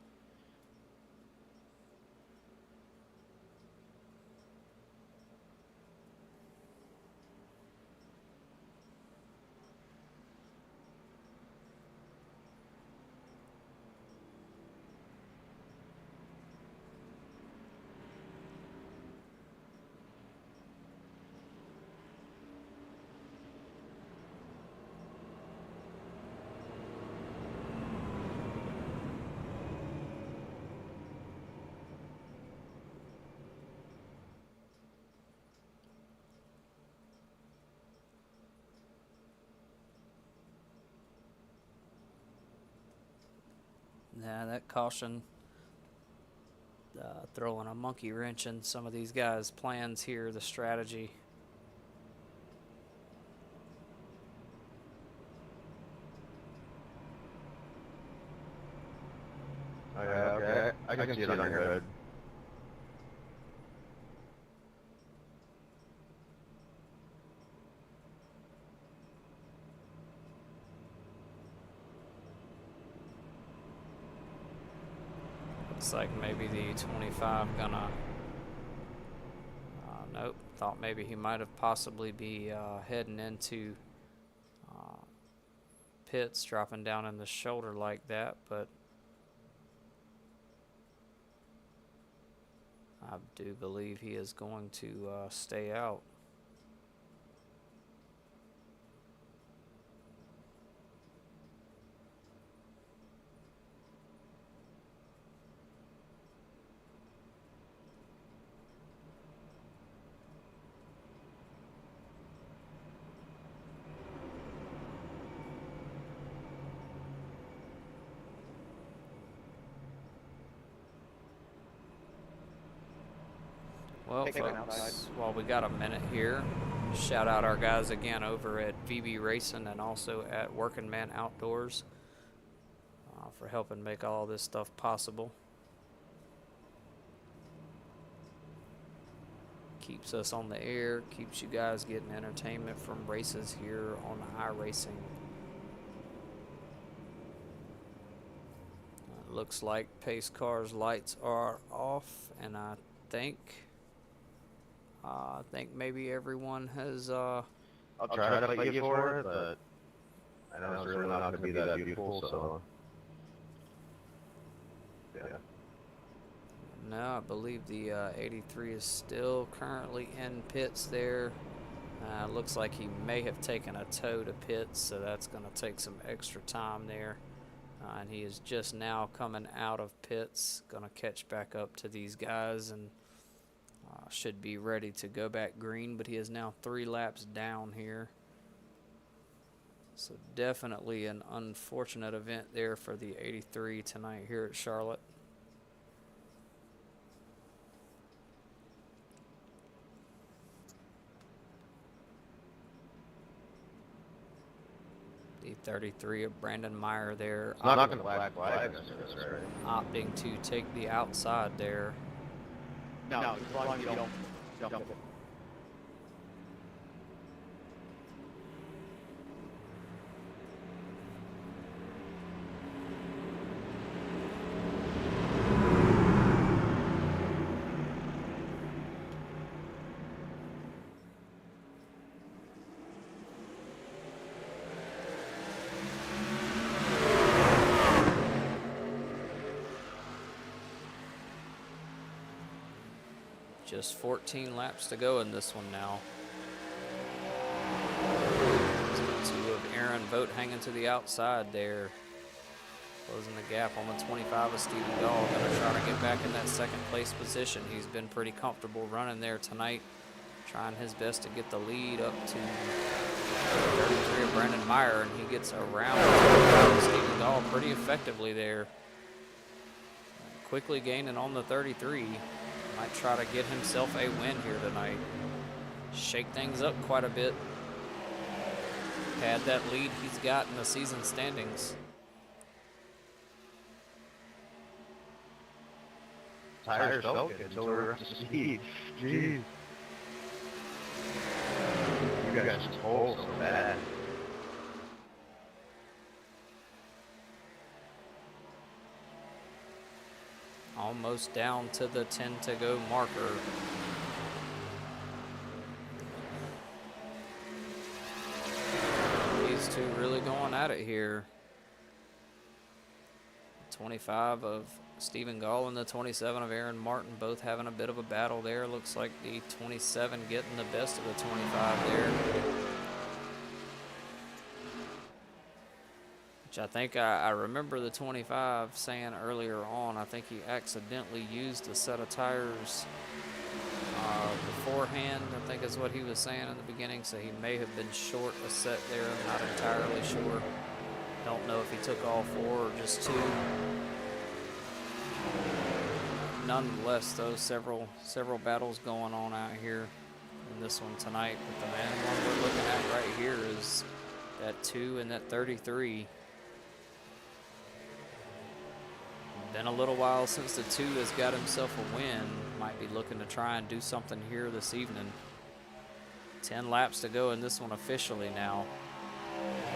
Yeah, that caution throwing a monkey wrench in some of these guys' plans here, the strategy. Oh, yeah, okay. I can see it on your hood. Looks like maybe the 25 gonna. Nope. Thought maybe he might have possibly be heading into pits, dropping down in the shoulder like that, but I do believe he is going to stay out. Well, Take it folks, outside. while we got a minute here, shout out our guys again over at VB Racing and also at Working Man Outdoors for helping make all this stuff possible. Keeps us on the air, keeps you guys getting entertainment from races here on iRacing. Looks like Pace Car's lights are off, and I think maybe everyone has I'll try to fight you for it, but I know it's really not going to be that beautiful, so... Yeah. No, I believe the 83 is still currently in pits there. Looks like he may have taken a tow to pits, so that's going to take some extra time there. And he is just now coming out of pits, going to catch back up to these guys and should be ready to go back green, but he is now 3 laps down here. So definitely an unfortunate event there for the 83 tonight here at Charlotte. The 33 of Brandon Meyer there, It's not going to black flag this, right? opting to take the outside there. No, as long as you don't jump it. Just 14 laps to go in this one now. So 2 of Aaron Vogt hanging to the outside there. Closing the gap on the 25 of Stephen Gall. Going to try to get back in that second place position. He's been pretty comfortable running there tonight. Trying his best to get the lead up to 33 of Brandon Meyer. And he gets around Stephen Gall pretty effectively there. Quickly gaining on the 33. Might try to get himself a win here tonight. Shake things up quite a bit. Pad that lead he's got in the season standings. Tires felt good until we're up to speed. Jeez. You guys just hold so bad. Almost down to the 10 to go marker. These two really going at it here. 25 of Stephen Gall and the 27 of Aaron Martin both having a bit of a battle there. Looks like the 27 getting the best of the 25 there. Which I think I remember the 25 saying earlier on, I think he accidentally used a set of tires beforehand, I think is what he was saying in the beginning, so he may have been short a set there. I'm not entirely sure. Don't know if he took all 4 or just 2. nonetheless, though, several battles going on out here in this one tonight. But the main one we're looking at right here is that 2 and that 33. Been a little while since the 2 has got himself a win. Might be looking to try and do something here this evening. 10 laps to go in this one officially now.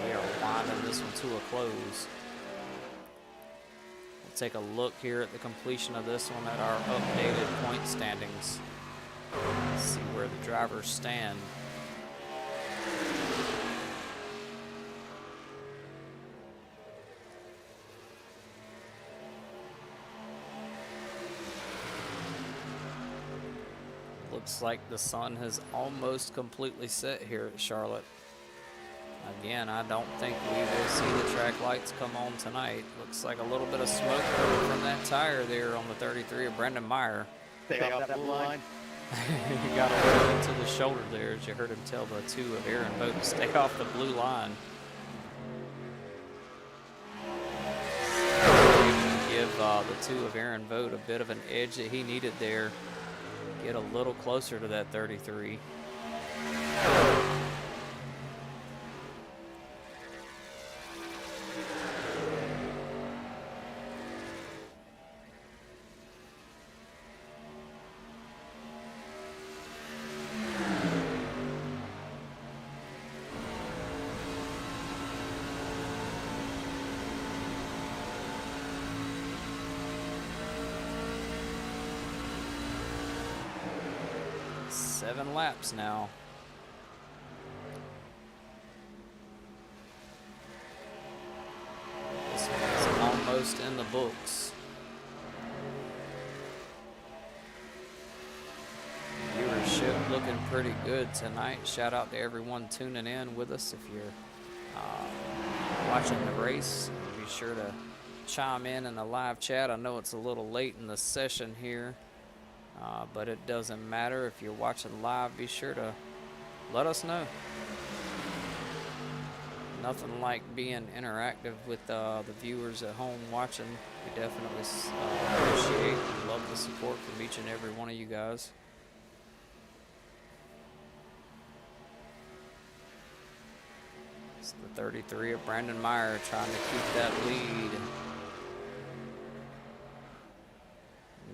We are winding this one to a close. We'll take a look here at the completion of this one at our updated point standings. See where the drivers stand. Looks like the sun has almost completely set here at Charlotte. Again, I don't think we will see the track lights come on tonight. Looks like a little bit of smoke coming from that tire there on the 33 of Brandon Meyer. Stay off that blue line. He got a little into the shoulder there, as you heard him tell the 2 of Aaron Vogt to stay off the blue line. Give the 2 of Aaron Vogt a bit of an edge that he needed there. Get a little closer to that 33. Seven laps now. This one's almost in the books. Viewership looking pretty good tonight. Shout out to everyone tuning in with us. If you're watching the race, be sure to chime in the live chat. I know it's a little late in the session here. But it doesn't matter. If you're watching live, be sure to let us know. Nothing like being interactive with the viewers at home watching. We definitely appreciate and love the support from each and every one of you guys. It's the 33 of Brandon Meyer trying to keep that lead.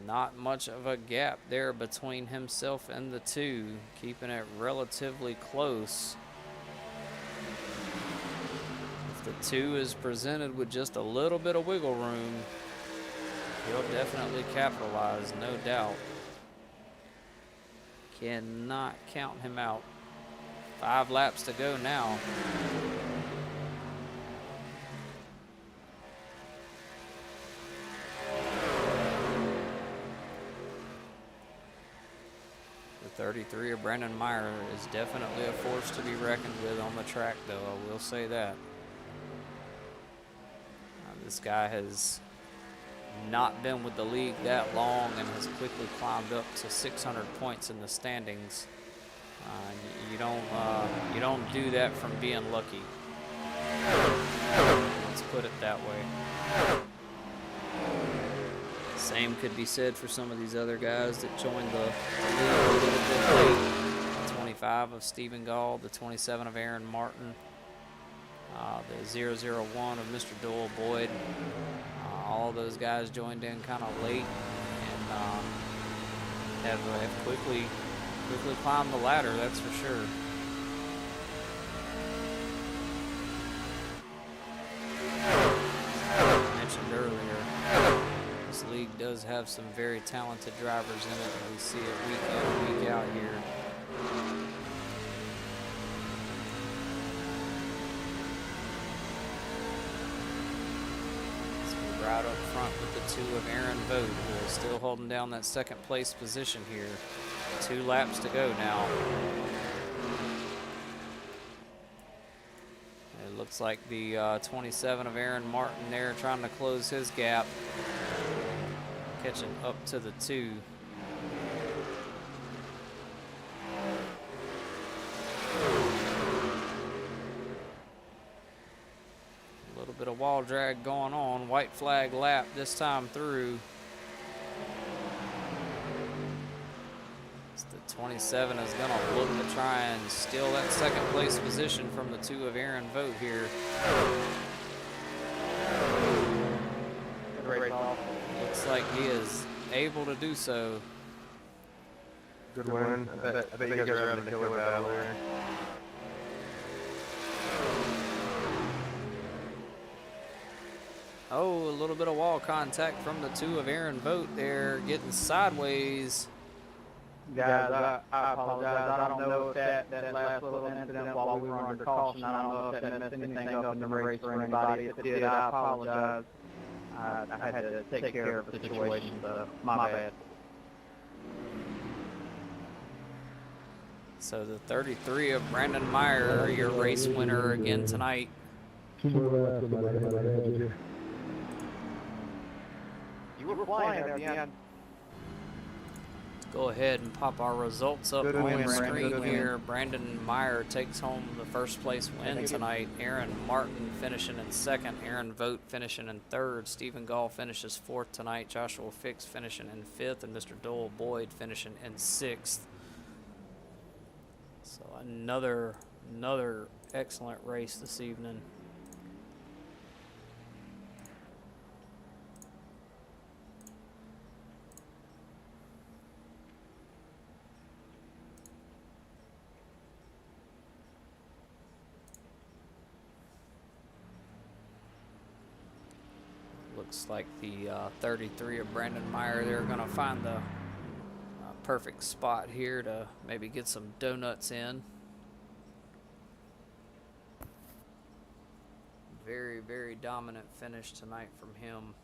Not much of a gap there between himself and the 2, keeping it relatively close. If the 2 is presented with just a little bit of wiggle room, he'll definitely capitalize, no doubt. Cannot count him out. 5 laps to go now. The 33 of Brandon Meyer is definitely a force to be reckoned with on the track, though, I will say that. This guy has not been with the league that long and has quickly climbed up to 600 points in the standings. You don't do that from being lucky. Let's put it that way. Same could be said for some of these other guys that joined the league a little bit late. The 25 of Stephen Gall, the 27 of Aaron Martin, the 001 of Mr. Doyle Boyd. All those guys joined in kind of late and have quickly climbed the ladder, that's for sure. As I mentioned earlier, this league does have some very talented drivers in it, and we see it week in and week out here. So right up front with the 2 of Aaron Vogt, who is still holding down that second place position here. 2 laps to go now. It looks like the 27 of Aaron Martin there trying to close his gap. Catching up to the 2. A little bit of wall drag going on. White flag lap this time through. The 27 is going to look to try and steal that second place position from the 2 of Aaron Vogt here. Good race off. Looks like he is able to do so. Good win. I bet you guys are having a killer battle there. Oh, a little bit of wall contact from the 2 of Aaron Vogt there, getting sideways. Guys, I apologize. I don't know if that last little incident while we were under caution, I don't know if that messed anything up in the race for anybody. If it did, I apologize. I had to take care of the situation, so my bad. So the 33 of Brandon Meyer, your race winner again tonight. 2 more laps on my head here. You were flying at the end. Go ahead and pop our results up Good on win, the Brandon. screen Good win. here. Brandon Meyer takes home the first place win tonight. Aaron Martin finishing in second. Aaron Vogt finishing in third. Stephen Gall finishes fourth tonight. Joshua Fix finishing in fifth. And Mr. Doyle Boyd finishing in sixth. So another excellent race this evening. Looks like the 33 of Brandon Meyer, they're going to find the perfect spot here to maybe get some donuts in. Very, very dominant finish tonight from him.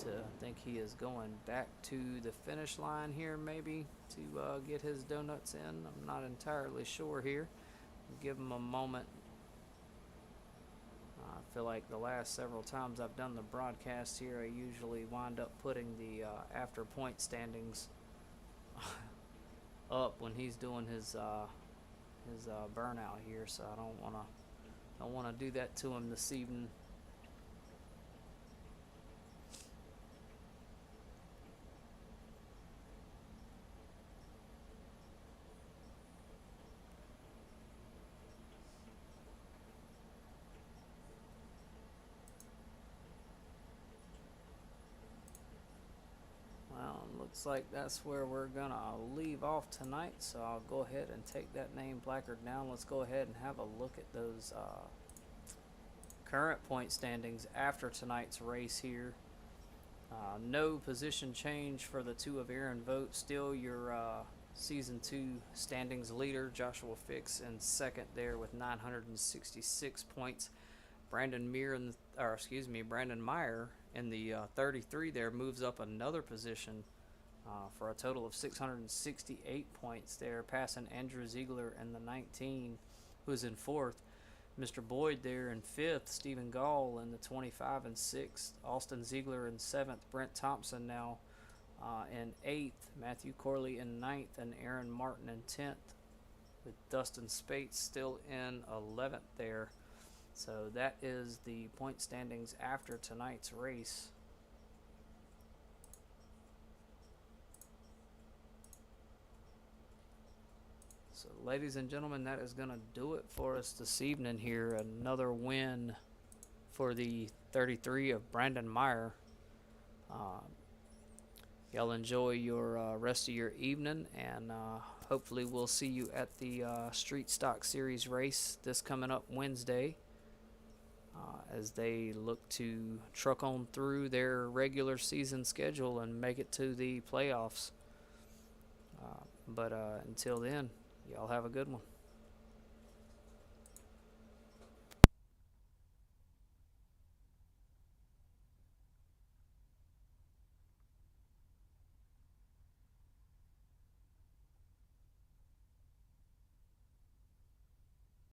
I think he is going back to the finish line here maybe to get his donuts in. I'm not entirely sure here. Give him a moment. I feel like the last several times I've done the broadcast here, I usually wind up putting the after point standings up when he's doing his burnout here, so I don't want to do that to him this evening. Looks like that's where we're gonna leave off tonight, so I'll go ahead and take that name placard down. Let's go ahead and have a look at those current point standings after tonight's race here. No position change for the 2 of Aaron Vogt. Still your season 2 standings leader, Joshua Fix, in second there with 966 points. Brandon Meyer in the 33 there moves up another position for a total of 668 points there, passing Andrew Ziegler in the 19, who's in fourth. Mr. Boyd there in fifth, Stephen Gall in the 25 and sixth, Austin Ziegler in seventh, Brent Thompson now in eighth, Matthew Corley in ninth, and Aaron Martin in 10th, with Dustin Spates still in 11th there. So that is the point standings after tonight's race. So ladies and gentlemen, that is going to do it for us this evening here. Another win for the 33 of Brandon Meyer. Y'all enjoy your rest of your evening, and hopefully we'll see you at the Street Stock Series race this coming up Wednesday, as they look to truck on through their regular season schedule and make it to the playoffs. But until then, y'all have a good one.